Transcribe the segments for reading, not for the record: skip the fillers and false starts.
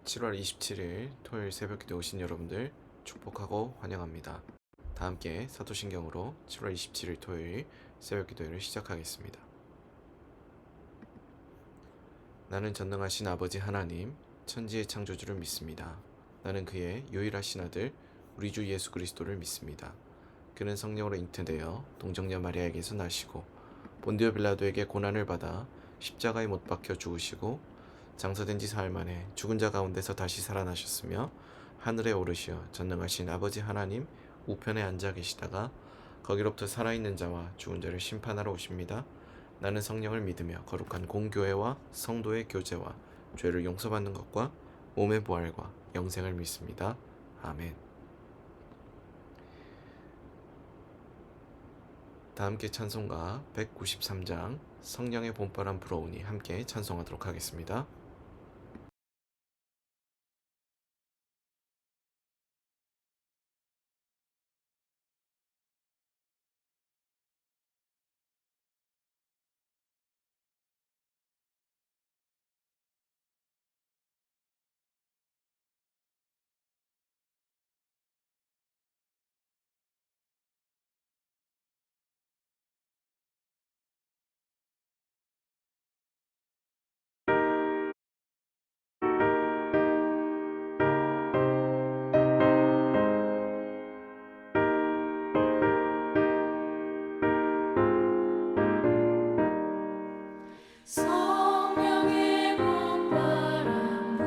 7월 27일 토요일 새벽기도에 오신 여러분들 축복하고 환영합니다. 다 함께 사도신경으로 7월 27일 토요일 새벽기도회를 시작하겠습니다. 나는 전능하신 아버지 하나님, 천지의 창조주를 믿습니다. 나는 그의 유일하신 아들, 우리 주 예수 그리스도를 믿습니다. 그는 성령으로 잉태되어 동정녀 마리아에게서 나시고 본디오 빌라도에게 고난을 받아 십자가에 못 박혀 죽으시고 장사된 지 사흘 만에 죽은 자 가운데서 다시 살아나셨으며 하늘에 오르시어 전능하신 아버지 하나님 우편에 앉아 계시다가 거기로부터 살아있는 자와 죽은 자를 심판하러 오십니다. 나는 성령을 믿으며 거룩한 공교회와 성도의 교제와 죄를 용서받는 것과 몸의 부활과 영생을 믿습니다. 아멘. 다 함께 찬송가 193장 성령의 봄바람 불어오니 함께 찬송하도록 하겠습니다. 성령의 봄바람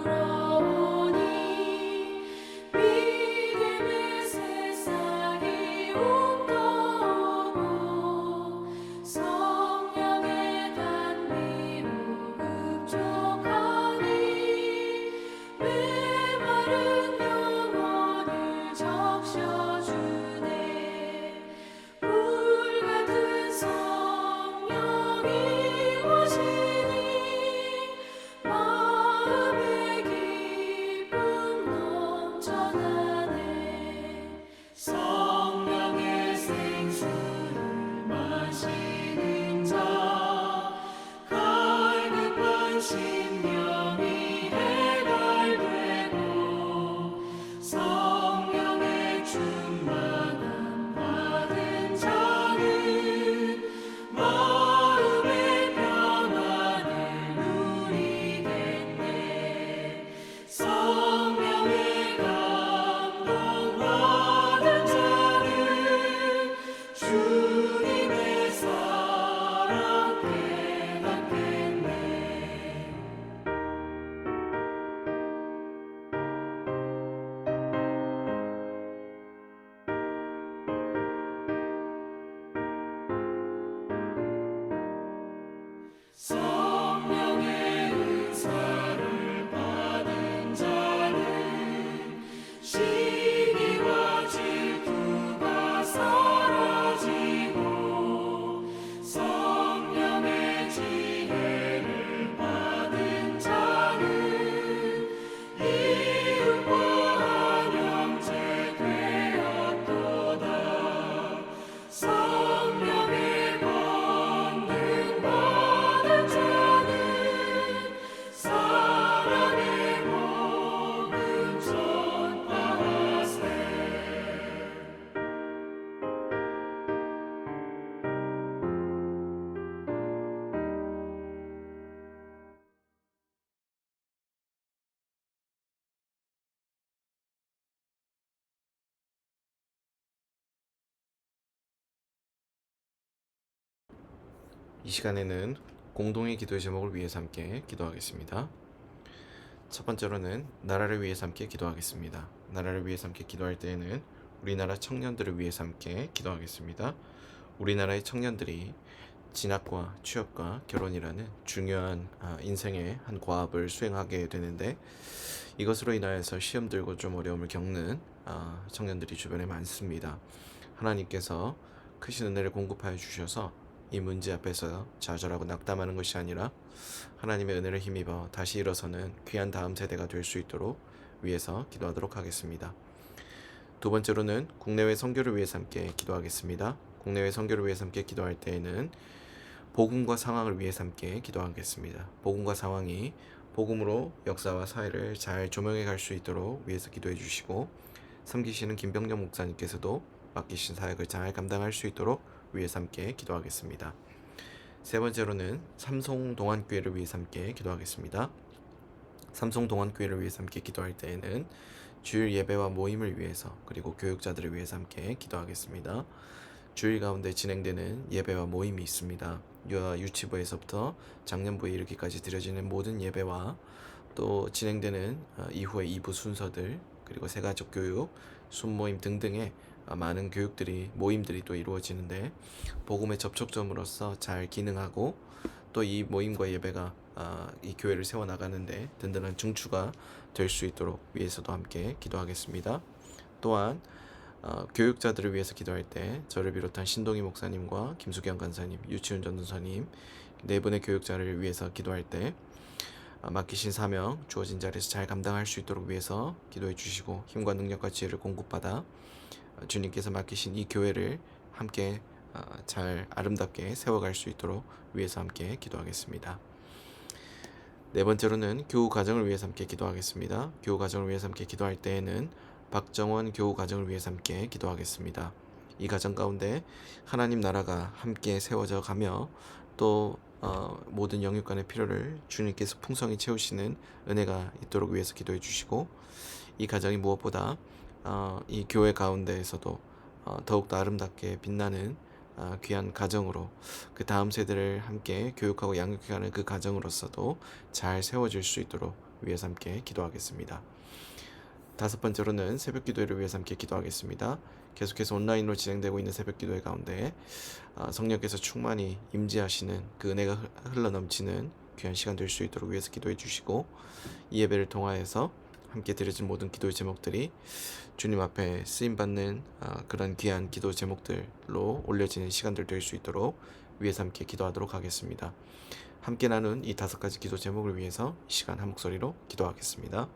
불어오니 믿음의 새싹이 움떠오고 성령의 단비로 흡족하니 메마른 영혼을 적셔주네. 불같은 성령이 마음의 기쁨 넘쳐나네. 성령의 생수를 마시는 자 갈급한 심령이 해갈되고 성령의 충만함 받은 자는 마음의 평안을 누리겠네. 성령의 감동 받은 자는 주님의 사랑 깨닫겠네. 성령의 은사를 받은 자는 시기와 질투가 사라지고 성령의 지혜를 받은 자는 이웃과 한 형제 되었도다. 성령의 권능 받은 자는 사랑의 복음 전파하세. 이 시간에는 공동의 기도의 제목을 위해서 함께 기도하겠습니다. 첫 번째로는 나라를 위해서 함께 기도하겠습니다. 나라를 위해서 함께 기도할 때에는 우리나라 청년들을 위해서 함께 기도하겠습니다. 우리나라의 청년들이 진학과 취업과 결혼이라는 중요한 인생의 한 과업을 수행하게 되는데 이것으로 인하여서 시험 들고 좀 어려움을 겪는 청년들이 주변에 많습니다. 하나님께서 크신 은혜를 공급하여 주셔서 이 문제 앞에서 좌절하고 낙담하는 것이 아니라 하나님의 은혜를 힘입어 다시 일어서는 귀한 다음 세대가 될 수 있도록 위해서 기도하도록 하겠습니다. 두 번째로는 국내외 선교를 위해서 함께 기도하겠습니다. 국내외 선교를 위해서 함께 기도할 때에는 복음과 상황을 위해서 함께 기도하겠습니다. 복음과 상황이 복음으로 역사와 사회를 잘 조명해 갈 수 있도록 위해서 기도해 주시고, 섬기시는 김병정 목사님께서도 맡기신 사역을 잘 감당할 수 있도록 위해서 함께 기도하겠습니다. 세 번째로는 삼송동안교회를 위해서 함께 기도하겠습니다. 삼송동안교회를 위해서 함께 기도할 때에는 주일 예배와 모임을 위해서, 그리고 교육자들을 위해서 함께 기도하겠습니다. 주일 가운데 진행되는 예배와 모임이 있습니다. 유치부에서부터 작년부에 이르기까지 드려지는 모든 예배와, 또 진행되는 이후의 2부 순서들, 그리고 새가족 교육, 순모임 등등의 많은 교육들이, 모임들이 또 이루어지는데, 복음의 접촉점으로서 잘 기능하고, 또 이 모임과 예배가 이 교회를 세워나가는데 든든한 중추가 될 수 있도록 위해서도 함께 기도하겠습니다. 또한 교육자들을 위해서 기도할 때 저를 비롯한 신동희 목사님과 김수경 간사님, 유치훈 전도사님 네 분의 교육자를 위해서 기도할 때 맡기신 사명, 주어진 자리에서 잘 감당할 수 있도록 위해서 기도해 주시고, 힘과 능력과 지혜를 공급받아 주님께서 맡기신 이 교회를 함께 잘 아름답게 세워갈 수 있도록 위해서 함께 기도하겠습니다. 네 번째로는 교우 가정을 위해서 함께 기도하겠습니다. 교우 가정을 위해서 함께 기도할 때에는 박정원 교우 가정을 위해서 함께 기도하겠습니다. 이 가정 가운데 하나님 나라가 함께 세워져 가며, 또 모든 영육간의 필요를 주님께서 풍성히 채우시는 은혜가 있도록 위해서 기도해 주시고, 이 가정이 무엇보다 이 교회 가운데에서도 더욱더 아름답게 빛나는 귀한 가정으로, 그 다음 세대를 함께 교육하고 양육해가는 그 가정으로서도 잘 세워질 수 있도록 위해서 함께 기도하겠습니다. 다섯 번째로는 새벽 기도회를 위해서 함께 기도하겠습니다. 계속해서 온라인으로 진행되고 있는 새벽 기도회 가운데 성령께서 충만히 임재하시는 그 은혜가 흘러넘치는 귀한 시간 될 수 있도록 위해서 기도해 주시고, 이 예배를 통하여서 함께 드려진 모든 기도의 제목들이 주님 앞에 쓰임받는 그런 귀한 기도 제목들로 올려지는 시간들 될 수 있도록 위해서 함께 기도하도록 하겠습니다. 함께 나눈 이 다섯 가지 기도 제목을 위해서 이 시간 한 목소리로 기도하겠습니다.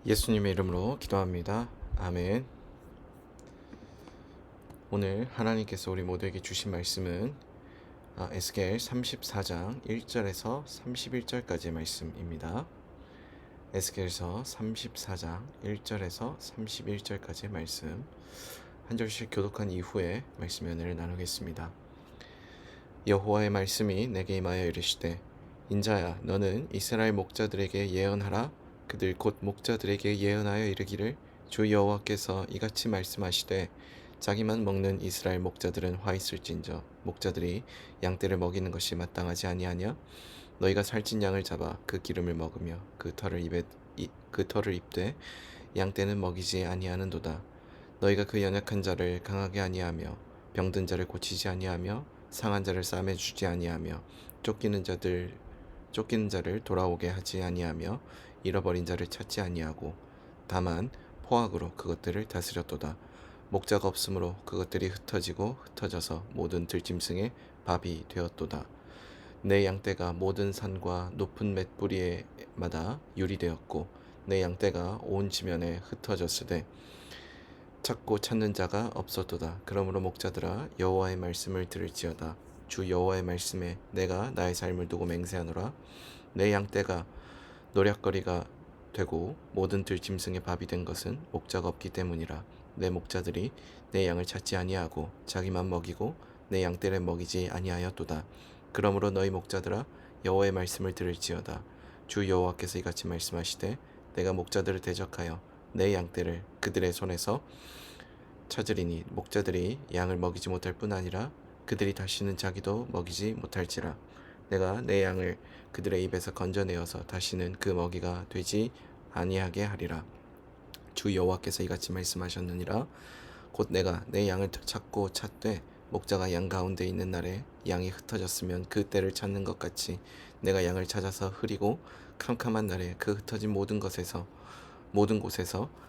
예수님의 이름으로 기도합니다. 아멘. 오늘 하나님께서 우리 모두에게 주신 말씀은 에스겔 34장 1절에서 31절까지의 말씀입니다. 에스겔서 34장 1절에서 31절까지의 말씀, 한 절씩 교독한 이후에 말씀 연회를 나누겠습니다. 여호와의 말씀이 내게 임하여 이르시되, 인자야, 너는 이스라엘 목자들에게 예언하라. 그들 곧 목자들에게 예언하여 이르기를, 주 여호와께서 이같이 말씀하시되, 자기만 먹는 이스라엘 목자들은 화 있을진저 목자들이 양떼를 먹이는 것이 마땅하지 아니하냐? 너희가 살찐 양을 잡아 그 기름을 먹으며 그 털을 입되 양떼는 먹이지 아니하는도다. 너희가 그 연약한 자를 강하게 아니하며 병든 자를 고치지 아니하며 상한 자를 싸매 주지 아니하며 쫓기는 자를 돌아오게 하지 아니하며 잃어버린 자를 찾지 아니하고 다만 포악으로 그것들을 다스렸도다. 목자가 없으므로 그것들이 흩어져서 모든 들짐승의 밥이 되었도다. 내 양떼가 모든 산과 높은 맷뿌리에마다 유리되었고 내 양떼가 온 지면에 흩어졌으되 찾고 찾는 자가 없었도다. 그러므로 목자들아, 여호와의 말씀을 들을지어다. 주 여호와의 말씀에 내가 나의 삶을 두고 맹세하노라. 내 양떼가 노략거리가 되고 모든 들짐승의 밥이 된 것은 목자가 없기 때문이라. 내 목자들이 내 양을 찾지 아니하고 자기만 먹이고 내 양떼를 먹이지 아니하였도다. 그러므로 너희 목자들아, 여호와의 말씀을 들을지어다. 주 여호와께서 이같이 말씀하시되, 내가 목자들을 대적하여 내 양떼를 그들의 손에서 찾으리니 목자들이 양을 먹이지 못할 뿐 아니라 그들이 다시는 자기도 먹이지 못할지라. 내가 내 양을 그들의 입에서 건져내어서 다시는 그 먹이가 되지 아니하게 하리라. 주 여호와께서 이같이 말씀하셨느니라. 곧 내가 내 양을 찾고 찾되 목자가 양 가운데 있는 날에 양이 흩어졌으면 그 때를 찾는 것 같이 내가 양을 찾아서 흐리고 캄캄한 날에 그 흩어진 모든 곳에서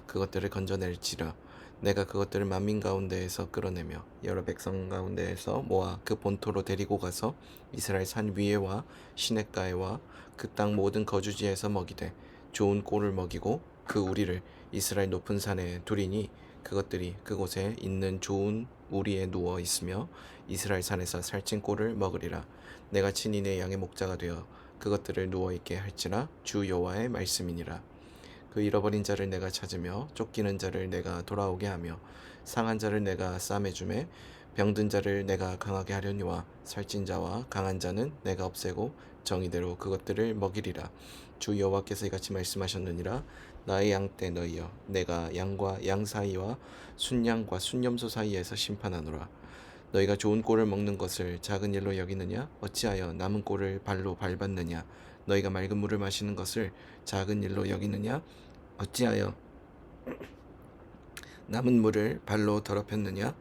그것들을 건져낼지라. 내가 그것들을 만민 가운데에서 끌어내며 여러 백성 가운데에서 모아 그 본토로 데리고 가서 이스라엘 산 위에와 시냇가에와 그 땅 모든 거주지에서 먹이되 좋은 꼴을 먹이고 그 우리를 이스라엘 높은 산에 두리니 그것들이 그곳에 있는 좋은 우리에 누워 있으며 이스라엘 산에서 살찐 꼴을 먹으리라. 내가 친히 내 양의 목자가 되어 그것들을 누워 있게 할지라. 주 여호와의 말씀이니라. 그 잃어버린 자를 내가 찾으며 쫓기는 자를 내가 돌아오게 하며 상한 자를 내가 싸매주매 병든 자를 내가 강하게 하려니와 살찐 자와 강한 자는 내가 없애고 정의대로 그것들을 먹이리라. 주 여호와께서 이같이 말씀하셨느니라. 나의 양떼 너희여, 내가 양과 양 사이와 순양과 순염소 사이에서 심판하노라. 너희가 좋은 꼴을 먹는 것을 작은 일로 여기느냐? 어찌하여 남은 꼴을 발로 밟았느냐? 너희가 맑은 물을 마시는 것을 작은 일로 여기느냐? 어찌하여 남은 물을 발로 더럽혔느냐?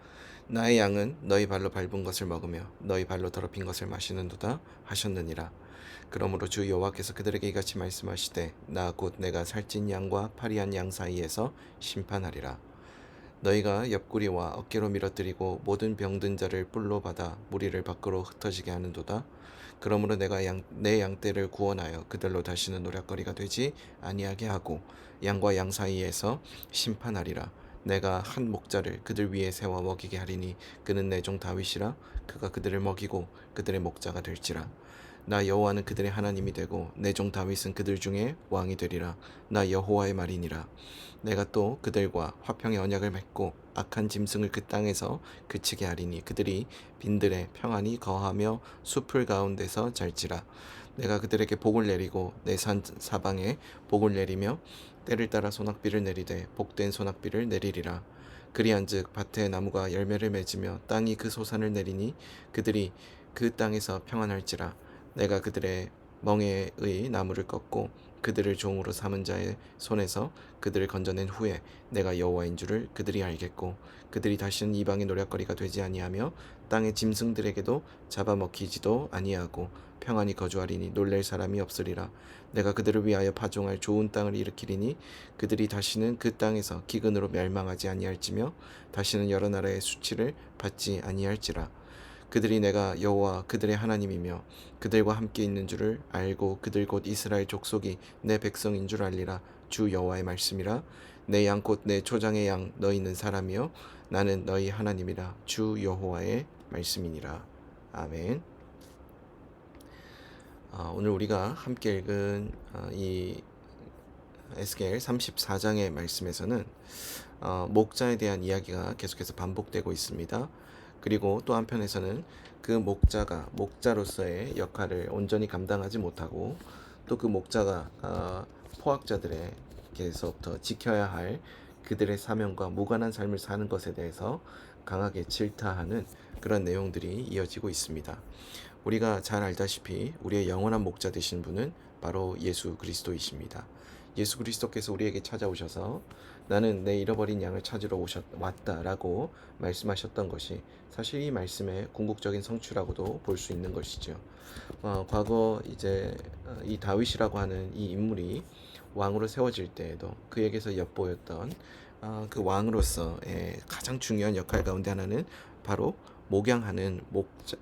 나의 양은 너희 발로 밟은 것을 먹으며 너희 발로 더럽힌 것을 마시는도다 하셨느니라. 그러므로 주 여호와께서 그들에게 이같이 말씀하시되, 나 곧 내가 살찐 양과 파리한 양 사이에서 심판하리라. 너희가 옆구리와 어깨로 밀어뜨리고 모든 병든 자를 뿔로 받아 무리를 밖으로 흩어지게 하는도다. 그러므로 내가 내 양떼를 구원하여 그들로 다시는 노략거리가 되지 아니하게 하고 양과 양 사이에서 심판하리라. 내가 한 목자를 그들 위에 세워 먹이게 하리니 그는 내 종 다윗이라. 그가 그들을 먹이고 그들의 목자가 될지라. 나 여호와는 그들의 하나님이 되고 내 종 다윗은 그들 중에 왕이 되리라. 나 여호와의 말이니라. 내가 또 그들과 화평의 언약을 맺고 악한 짐승을 그 땅에서 그치게 하리니 그들이 빈들에 평안히 거하며 숲을 가운데서 잘지라. 내가 그들에게 복을 내리고 내 산 사방에 복을 내리며 때를 따라 소낙비를 내리되 복된 소낙비를 내리리라. 그리한즉 밭에 나무가 열매를 맺으며 땅이 그 소산을 내리니 그들이 그 땅에서 평안할지라. 내가 그들의 멍에의 나무를 꺾고 그들을 종으로 삼은 자의 손에서 그들을 건져낸 후에 내가 여호와인 줄을 그들이 알겠고 그들이 다시는 이방의 노략거리가 되지 아니하며 땅의 짐승들에게도 잡아먹히지도 아니하고 평안히 거주하리니 놀랄 사람이 없으리라. 내가 그들을 위하여 파종할 좋은 땅을 일으키리니 그들이 다시는 그 땅에서 기근으로 멸망하지 아니할지며 다시는 여러 나라의 수치를 받지 아니할지라. 그들이 내가 여호와 그들의 하나님이며 그들과 함께 있는 줄을 알고 그들 곧 이스라엘 족속이 내 백성인 줄 알리라. 주 여호와의 말씀이라. 내 양 곧 내 초장의 양 너희는 사람이요 나는 너희 하나님이라. 주 여호와의 말씀이니라. 아멘. 오늘 우리가 함께 읽은 이 에스겔 34장의 말씀에서는 목자에 대한 이야기가 계속해서 반복되고 있습니다. 그리고 또 한편에서는 그 목자가 목자로서의 역할을 온전히 감당하지 못하고 또 그 목자가 포악자들에게서부터 지켜야 할 그들의 사명과 무관한 삶을 사는 것에 대해서 강하게 질타하는 그런 내용들이 이어지고 있습니다. 우리가 잘 알다시피 우리의 영원한 목자 되신 분은 바로 예수 그리스도이십니다. 예수 그리스도께서 우리에게 찾아오셔서 나는 내 잃어버린 양을 찾으러 왔다라고 말씀하셨던 것이 사실 이 말씀의 궁극적인 성취라고도 볼 수 있는 것이죠. 과거 이제 이 다윗이라고 하는 이 인물이 왕으로 세워질 때에도 그에게서 엿보였던 그 왕으로서의 가장 중요한 역할 가운데 하나는 바로 목양하는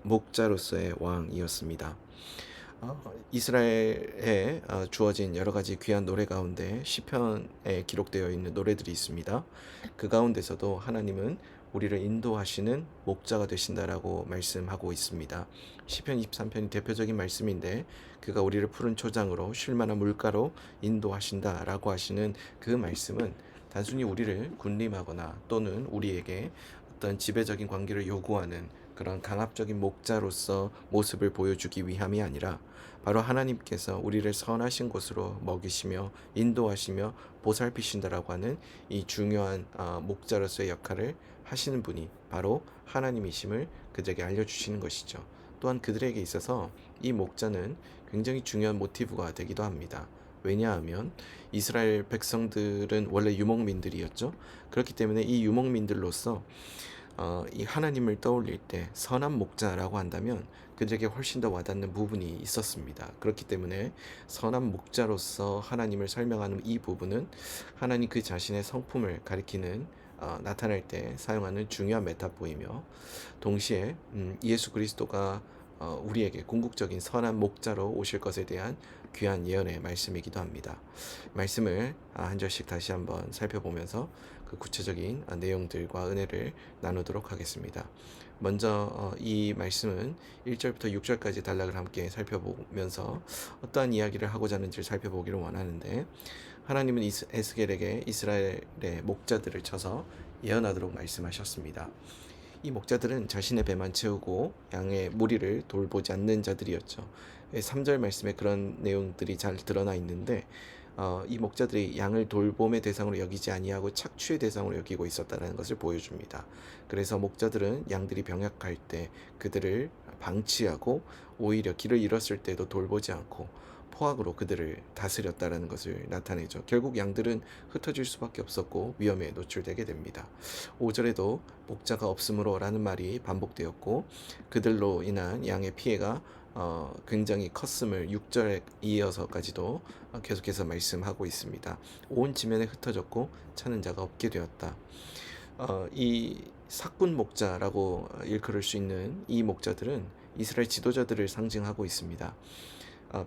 목자로서의 왕이었습니다. 이스라엘에 주어진 여러 가지 귀한 노래 가운데 시편에 기록되어 있는 노래들이 있습니다. 그 가운데서도 하나님은 우리를 인도하시는 목자가 되신다라고 말씀하고 있습니다. 시편 23편이 대표적인 말씀인데 그가 우리를 푸른 초장으로 쉴만한 물가로 인도하신다라고 하시는 그 말씀은 단순히 우리를 군림하거나 또는 우리에게 어떤 지배적인 관계를 요구하는 그런 강압적인 목자로서 모습을 보여주기 위함이 아니라 바로 하나님께서 우리를 선하신 곳으로 먹이시며 인도하시며 보살피신다라고 하는 이 중요한 목자로서의 역할을 하시는 분이 바로 하나님이심을 그들에게 알려주시는 것이죠. 또한 그들에게 있어서 이 목자는 굉장히 중요한 모티브가 되기도 합니다. 왜냐하면 이스라엘 백성들은 원래 유목민들이었죠. 그렇기 때문에 이 유목민들로서 이 하나님을 떠올릴 때 선한 목자라고 한다면 그들에게 훨씬 더 와닿는 부분이 있었습니다. 그렇기 때문에 선한 목자로서 하나님을 설명하는 이 부분은 하나님 그 자신의 성품을 가리키는 나타낼 때 사용하는 중요한 메타포이며 동시에 예수 그리스도가 우리에게 궁극적인 선한 목자로 오실 것에 대한 귀한 예언의 말씀이기도 합니다. 말씀을 한 절씩 다시 한번 살펴보면서 그 구체적인 내용들과 은혜를 나누도록 하겠습니다. 먼저 이 말씀은 1절부터 6절까지 단락을 함께 살펴보면서 어떠한 이야기를 하고자 하는지를 살펴보기를 원하는데 하나님은 에스겔에게 이스라엘의 목자들을 쳐서 예언하도록 말씀하셨습니다. 이 목자들은 자신의 배만 채우고 양의 무리를 돌보지 않는 자들이었죠. 3절 말씀에 그런 내용들이 잘 드러나 있는데 이 목자들이 양을 돌봄의 대상으로 여기지 아니하고 착취의 대상으로 여기고 있었다는 것을 보여줍니다. 그래서 목자들은 양들이 병약할 때 그들을 방치하고 오히려 길을 잃었을 때도 돌보지 않고 포악으로 그들을 다스렸다는 것을 나타내죠. 결국 양들은 흩어질 수밖에 없었고 위험에 노출되게 됩니다. 5절에도 목자가 없으므로 라는 말이 반복되었고 그들로 인한 양의 피해가 굉장히 컸음을 6절에 이어서까지도 계속해서 말씀하고 있습니다. 온 지면에 흩어졌고 찾는 자가 없게 되었다. 이 사꾼 목자라고 일컬을 수 있는 이 목자들은 이스라엘 지도자들을 상징하고 있습니다.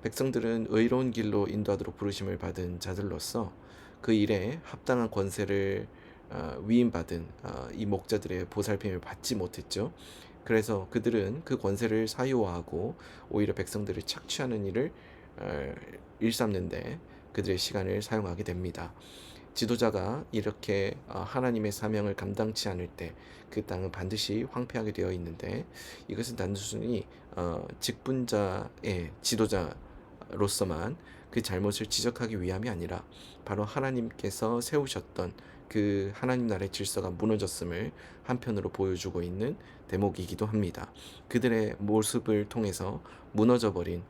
백성들은 의로운 길로 인도하도록 부르심을 받은 자들로서 그 일에 합당한 권세를 위임받은 이 목자들의 보살핌을 받지 못했죠. 그래서 그들은 그 권세를 사유화하고 오히려 백성들을 착취하는 일을 일삼는데 그들의 시간을 사용하게 됩니다. 지도자가 이렇게 하나님의 사명을 감당치 않을 때 그 땅은 반드시 황폐하게 되어 있는데 이것은 단순히 직분자의 지도자로서만 그 잘못을 지적하기 위함이 아니라 바로 하나님께서 세우셨던 그 하나님 나라의 질서가 무너졌음을 한편으로 보여주고 있는 대목이기도 합니다. 그들의 모습을 통해서 무너져버린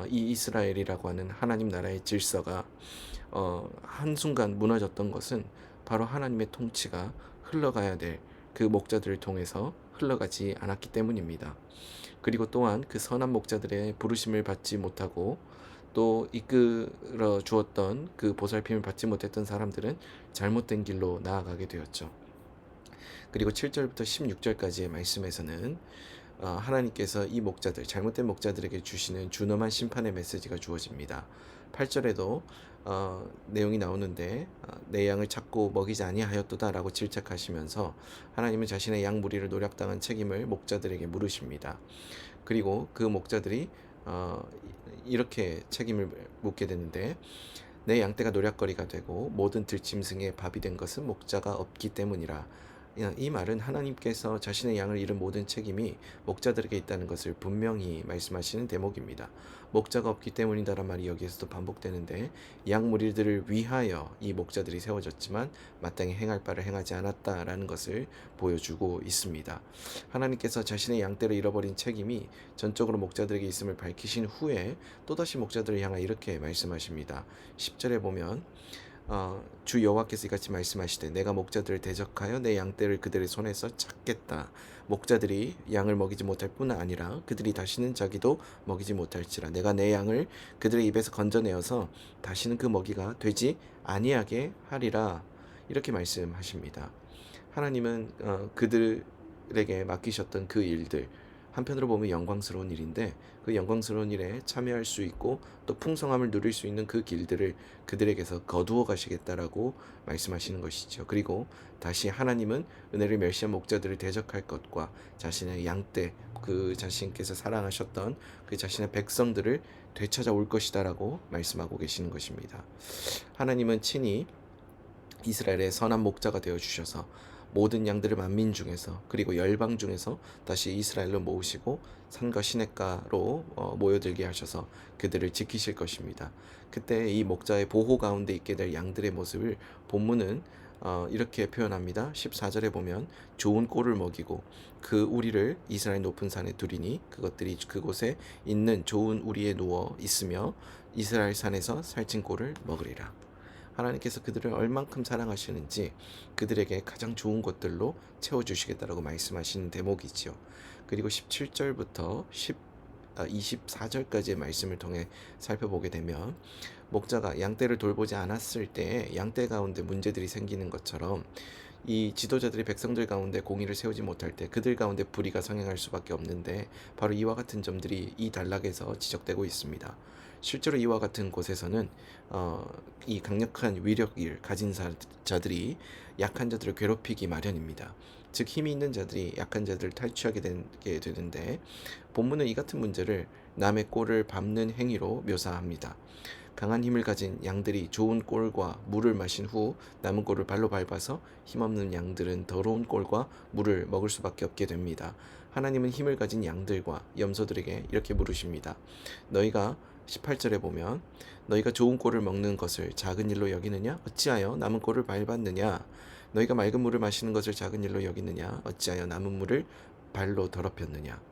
이 이스라엘이라고 하는 하나님 나라의 질서가 한순간 무너졌던 것은 바로 하나님의 통치가 흘러가야 될 그 목자들을 통해서 흘러가지 않았기 때문입니다. 그리고 또한 그 선한 목자들의 부르심을 받지 못하고 또 이끌어 주었던 그 보살핌을 받지 못했던 사람들은 잘못된 길로 나아가게 되었죠. 그리고 7절부터 16절까지의 말씀에서는 하나님께서 이 목자들, 잘못된 목자들에게 주시는 준엄한 심판의 메시지가 주어집니다. 8절에도 내용이 나오는데 내 양을 찾고 먹이지 아니하였도다라고 질책하시면서 하나님은 자신의 양 무리를 노략당한 책임을 목자들에게 물으십니다. 그리고 그 목자들이 이렇게 책임을 묻게 되는데, 내 양떼가 노략거리가 되고 모든 들짐승의 밥이 된 것은 목자가 없기 때문이라. 이 말은 하나님께서 자신의 양을 잃은 모든 책임이 목자들에게 있다는 것을 분명히 말씀하시는 대목입니다. 목자가 없기 때문이다란 말이 여기에서도 반복되는데, 양 무리들을 위하여 이 목자들이 세워졌지만 마땅히 행할 바를 행하지 않았다라는 것을 보여주고 있습니다. 하나님께서 자신의 양떼를 잃어버린 책임이 전적으로 목자들에게 있음을 밝히신 후에 또다시 목자들을 향하여 이렇게 말씀하십니다. 10절에 보면 주 여호와께서 이같이 말씀하시되 내가 목자들을 대적하여 내 양떼를 그들의 손에서 찾겠다. 목자들이 양을 먹이지 못할 뿐 아니라 그들이 다시는 자기도 먹이지 못할지라. 내가 내 양을 그들의 입에서 건져내어서 다시는 그 먹이가 되지 아니하게 하리라. 이렇게 말씀하십니다. 하나님은 그들에게 맡기셨던 그 일들, 한편으로 보면 영광스러운 일인데, 그 영광스러운 일에 참여할 수 있고 또 풍성함을 누릴 수 있는 그 길들을 그들에게서 거두어 가시겠다라고 말씀하시는 것이죠. 그리고 다시 하나님은 은혜를 멸시한 목자들을 대적할 것과 자신의 양떼, 그 자신께서 사랑하셨던 그 자신의 백성들을 되찾아올 것이다라고 말씀하고 계시는 것입니다. 하나님은 친히 이스라엘의 선한 목자가 되어 주셔서 모든 양들을 만민 중에서, 그리고 열방 중에서 다시 이스라엘로 모으시고 산과 시냇가로 모여들게 하셔서 그들을 지키실 것입니다. 그때 이 목자의 보호 가운데 있게 될 양들의 모습을 본문은 이렇게 표현합니다. 14절에 보면 좋은 꼴을 먹이고 그 우리를 이스라엘 높은 산에 두리니 그것들이 그곳에 있는 좋은 우리에 누워 있으며 이스라엘 산에서 살찐 꼴을 먹으리라. 하나님께서 그들을 얼만큼 사랑하시는지 그들에게 가장 좋은 것들로 채워주시겠다라고 말씀하시는 대목이지요. 그리고 17절부터 24절까지의 말씀을 통해 살펴보게 되면, 목자가 양떼를 돌보지 않았을 때 양떼 가운데 문제들이 생기는 것처럼 이 지도자들이 백성들 가운데 공의를 세우지 못할 때 그들 가운데 불의가 성행할 수밖에 없는데, 바로 이와 같은 점들이 이 단락에서 지적되고 있습니다. 실제로 이와 같은 곳에서는 이 강력한 위력을 가진 자들이 약한 자들을 괴롭히기 마련입니다. 즉 힘이 있는 자들이 약한 자들을 탈취하게 되는데, 본문은 이 같은 문제를 남의 꼴을 밟는 행위로 묘사합니다. 강한 힘을 가진 양들이 좋은 꼴과 물을 마신 후 남은 꼴을 발로 밟아서 힘없는 양들은 더러운 꼴과 물을 먹을 수밖에 없게 됩니다. 하나님은 힘을 가진 양들과 염소들에게 이렇게 물으십니다. 너희가 18절에 보면 너희가 좋은 꼴을 먹는 것을 작은 일로 여기느냐? 어찌하여 남은 꼴을 밟았느냐? 너희가 맑은 물을 마시는 것을 작은 일로 여기느냐? 어찌하여 남은 물을 발로 더럽혔느냐?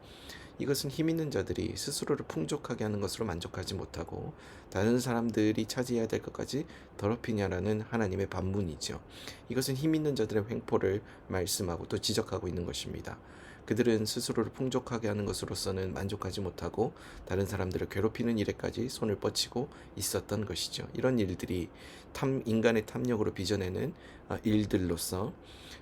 이것은 힘 있는 자들이 스스로를 풍족하게 하는 것으로 만족하지 못하고 다른 사람들이 차지해야 될 것까지 더럽히냐라는 하나님의 반문이죠. 이것은 힘 있는 자들의 횡포를 말씀하고 또 지적하고 있는 것입니다. 그들은 스스로를 풍족하게 하는 것으로서는 만족하지 못하고 다른 사람들을 괴롭히는 일에까지 손을 뻗치고 있었던 것이죠. 이런 일들이 인간의 탐욕으로 빚어내는 일들로서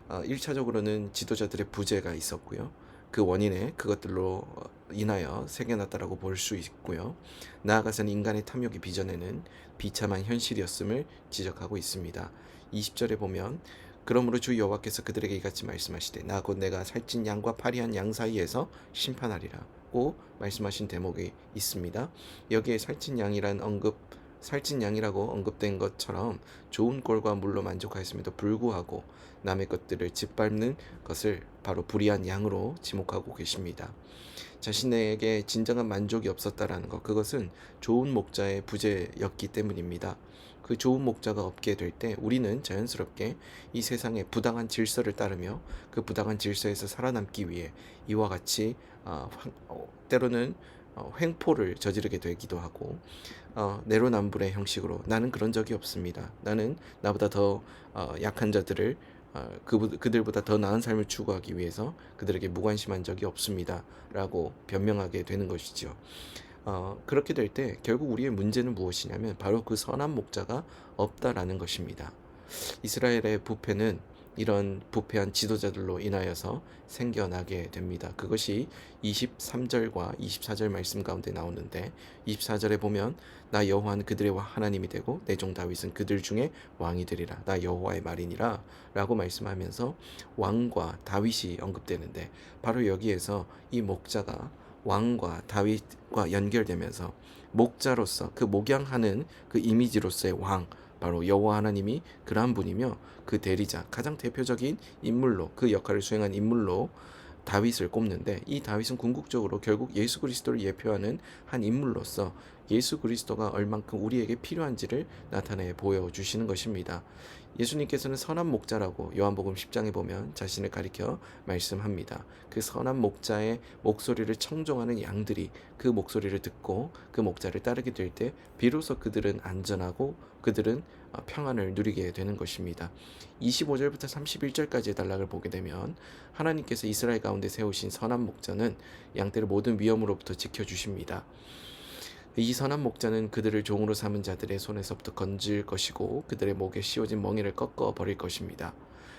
1차적으로는 지도자들의 부재가 있었고요. 그 원인에 그것들로 인하여 생겨났다라고 볼 수 있고요. 나아가서는 인간의 탐욕이 빚어내는 비참한 현실이었음을 지적하고 있습니다. 20절에 보면 그러므로 주 여호와께서 그들에게 이같이 말씀하시되 나 곧 내가 살찐 양과 파리한 양 사이에서 심판하리라고 말씀하신 대목이 있습니다. 여기에 살찐 양이라고 언급된 것처럼 좋은 꼴과 물로 만족하였음에도 불구하고 남의 것들을 짓밟는 것을 바로 불의한 양으로 지목하고 계십니다. 자신에게 진정한 만족이 없었다라는 것, 그것은 좋은 목자의 부재였기 때문입니다. 그 좋은 목자가 없게 될 때 우리는 자연스럽게 이 세상의 부당한 질서를 따르며 그 부당한 질서에서 살아남기 위해 이와 같이 때로는 횡포를 저지르게 되기도 하고 내로남불의 형식으로, 나는 그런 적이 없습니다. 나는 나보다 더 약한 자들을 그들보다 더 나은 삶을 추구하기 위해서 그들에게 무관심한 적이 없습니다 라고 변명하게 되는 것이죠. 그렇게 될 때 결국 우리의 문제는 무엇이냐면 바로 그 선한 목자가 없다라는 것입니다. 이스라엘의 부패는 이런 부패한 지도자들로 인하여서 생겨나게 됩니다. 그것이 23절과 24절 말씀 가운데 나오는데 24절에 보면 나 여호와는 그들의 하나님이 되고 내 종 다윗은 그들 중에 왕이 되리라. 나 여호와의 말이니라 라고 말씀하면서 왕과 다윗이 언급되는데 바로 여기에서 이 목자가 왕과 다윗과 연결되면서 목자로서 그 목양하는 그 이미지로서의 왕 바로 여호와 하나님이 그러한 분이며 그 대리자 가장 대표적인 인물로 그 역할을 수행한 인물로 다윗을 꼽는데 이 다윗은 궁극적으로 결국 예수 그리스도를 예표하는 한 인물로서 예수 그리스도가 얼만큼 우리에게 필요한지를 나타내 보여주시는 것입니다. 예수님께서는 선한 목자라고 요한복음 10장에 보면 자신을 가리켜 말씀합니다. 그 선한 목자의 목소리를 청종하는 양들이 그 목소리를 듣고 그 목자를 따르게 될 때 비로소 그들은 안전하고 그들은 평안을 누리게 되는 것입니다. 25절부터 31절까지의 단락을 보게 되면 하나님께서 이스라엘 가운데 세우신 선한 목자는 양떼를 모든 위험으로부터 지켜주십니다. 이 선한 목자는 그들을 종으로 삼은 자들의 손에서부터 건질 것이고 그들의 목에 씌워진 멍에를 꺾어 버릴 것입니다.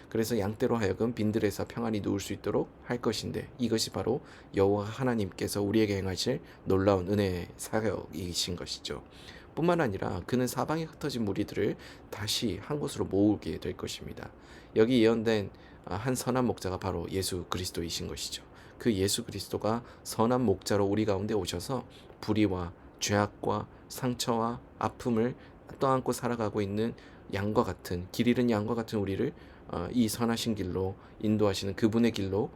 그래서 양떼로 하여금 빈들에서 평안히 누울 수 있도록 할 것인데 이것이 바로 여호와 하나님께서 우리에게 행하실 놀라운 은혜의 사역이신 것이죠. 뿐만 아니라 그는 사방에 흩어진 무리들을 다시 한 곳으로 모으게 될 것입니다. 여기 예언된 한 선한 목자가 바로 예수 그리스도이신 것이죠. 그 예수 그리스도가 선한 목자로 우리 가운데 오셔서 불의와 죄악과 상처와 아픔을 떠안고 살아가고 있는 양과 같은 길 잃은 양과 같은 우리를 이 선하신 길로 인도하시는 그분의 길로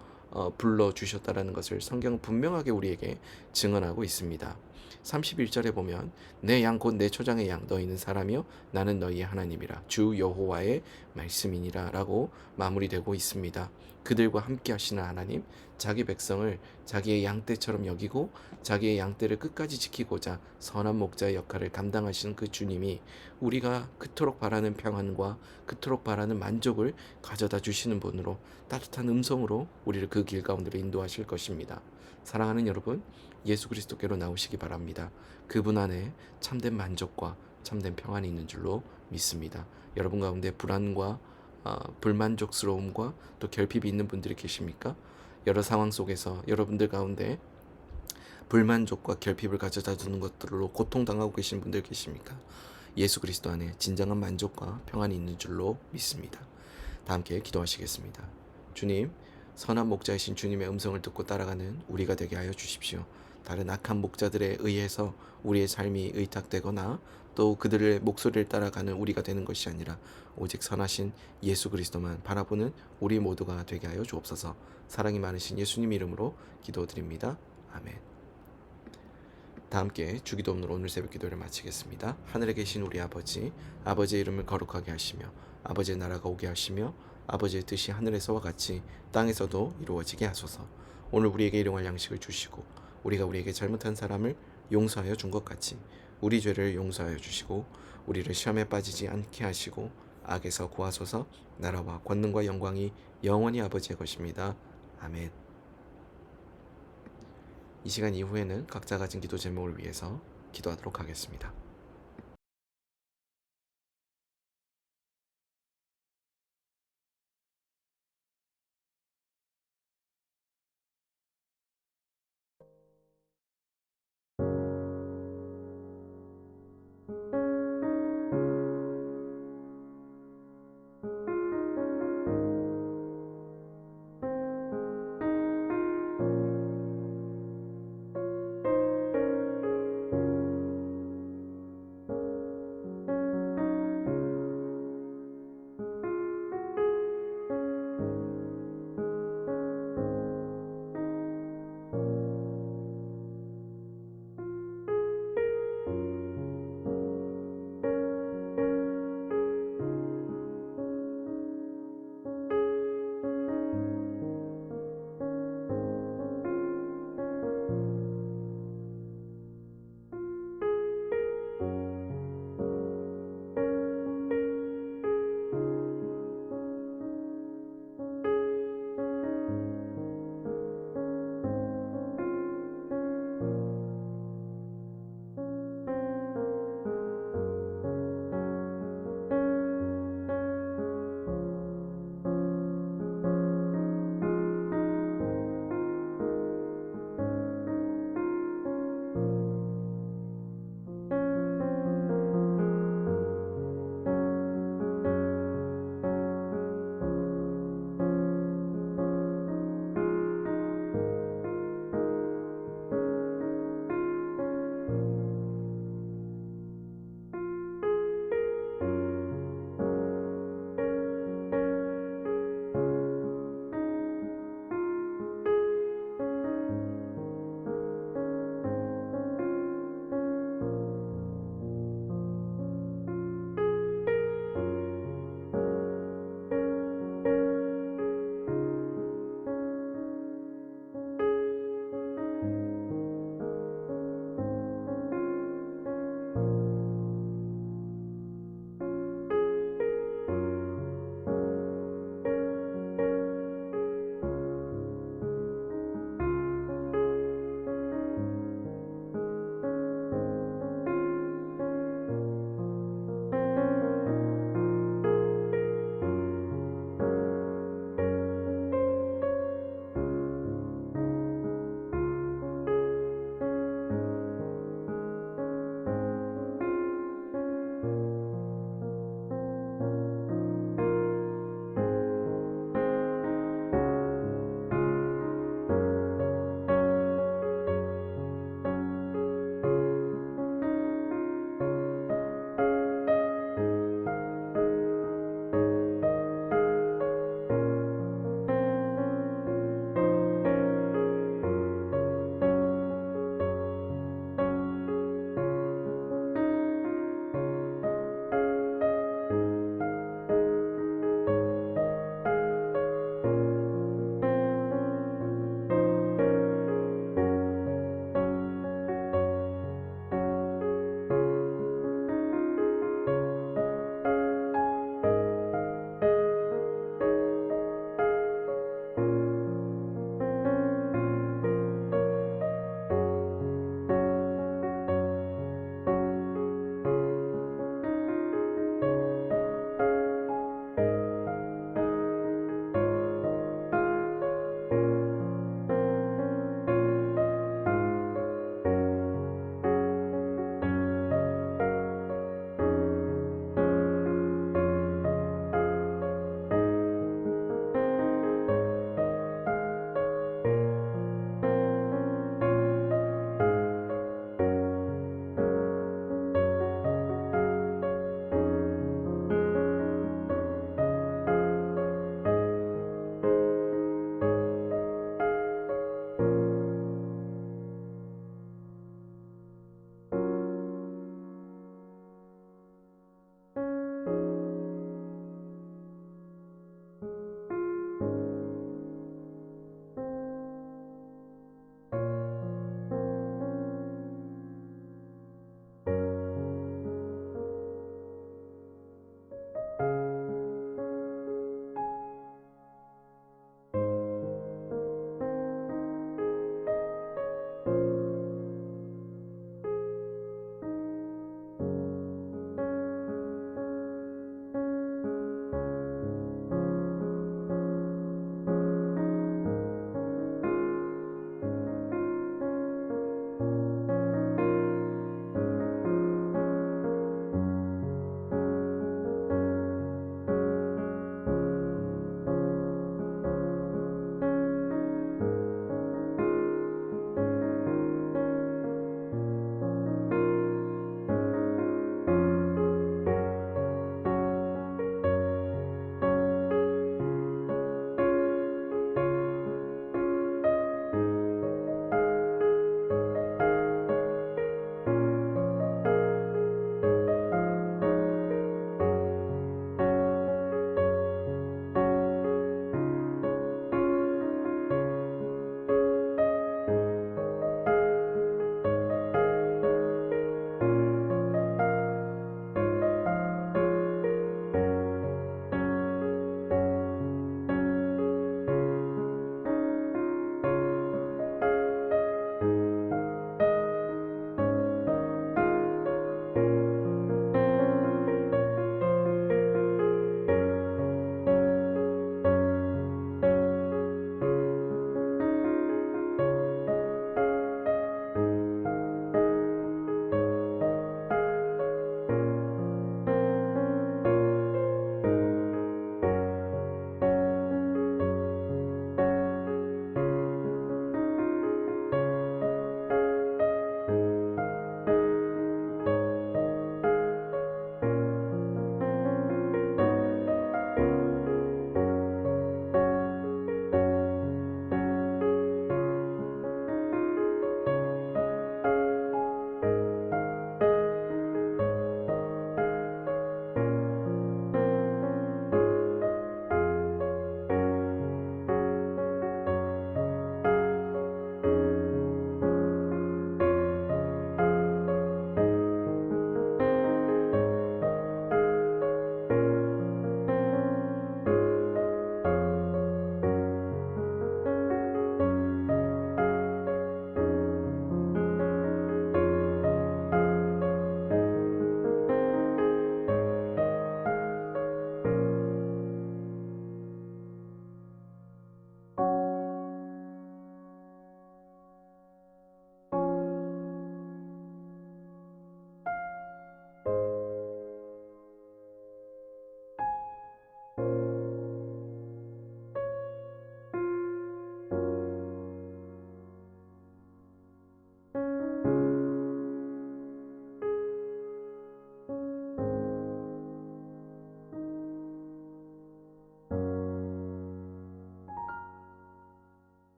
불러주셨다라는 것을 성경은 분명하게 우리에게 증언하고 있습니다. 31절에 보면 내 양 곧 내 초장의 양 너희는 사람이요 나는 너희의 하나님이라 주 여호와의 말씀이니라 라고 마무리되고 있습니다. 그들과 함께 하시는 하나님, 자기 백성을 자기의 양떼처럼 여기고 자기의 양떼를 끝까지 지키고자 선한 목자의 역할을 감당하시는 그 주님이 우리가 그토록 바라는 평안과 그토록 바라는 만족을 가져다 주시는 분으로 따뜻한 음성으로 우리를 그 길 가운데로 인도하실 것입니다. 사랑하는 여러분, 예수 그리스도께로 나오시기 바랍니다. 그분 안에 참된 만족과 참된 평안이 있는 줄로 믿습니다. 여러분 가운데 불안과 불만족스러움과 또 결핍이 있는 분들이 계십니까? 여러 상황 속에서 여러분들 가운데 불만족과 결핍을 가져다 주는 것들로 고통당하고 계신 분들 계십니까? 예수 그리스도 안에 진정한 만족과 평안이 있는 줄로 믿습니다. 다 함께 기도하시겠습니다. 주님, 선한 목자이신 주님의 음성을 듣고 따라가는 우리가 되게 하여 주십시오. 다른 악한 목자들에 의해서 우리의 삶이 의탁되거나 또 그들의 목소리를 따라가는 우리가 되는 것이 아니라 오직 선하신 예수 그리스도만 바라보는 우리 모두가 되게 하여 주옵소서. 사랑이 많으신 예수님 이름으로 기도드립니다. 아멘. 다 함께 주기도문으로 오늘 새벽 기도를 마치겠습니다. 하늘에 계신 우리 아버지, 아버지의 이름을 거룩하게 하시며 아버지의 나라가 오게 하시며 아버지의 뜻이 하늘에서와 같이 땅에서도 이루어지게 하소서. 오늘 우리에게 일용할 양식을 주시고 우리가 우리에게 잘못한 사람을 용서하여 준 것 같이 우리 죄를 용서하여 주시고 우리를 시험에 빠지지 않게 하시고 악에서 구하소서. 나라와 권능과 영광이 영원히 아버지의 것입니다. 아멘. 이 시간 이후에는 각자 가진 기도 제목을 위해서 기도하도록 하겠습니다.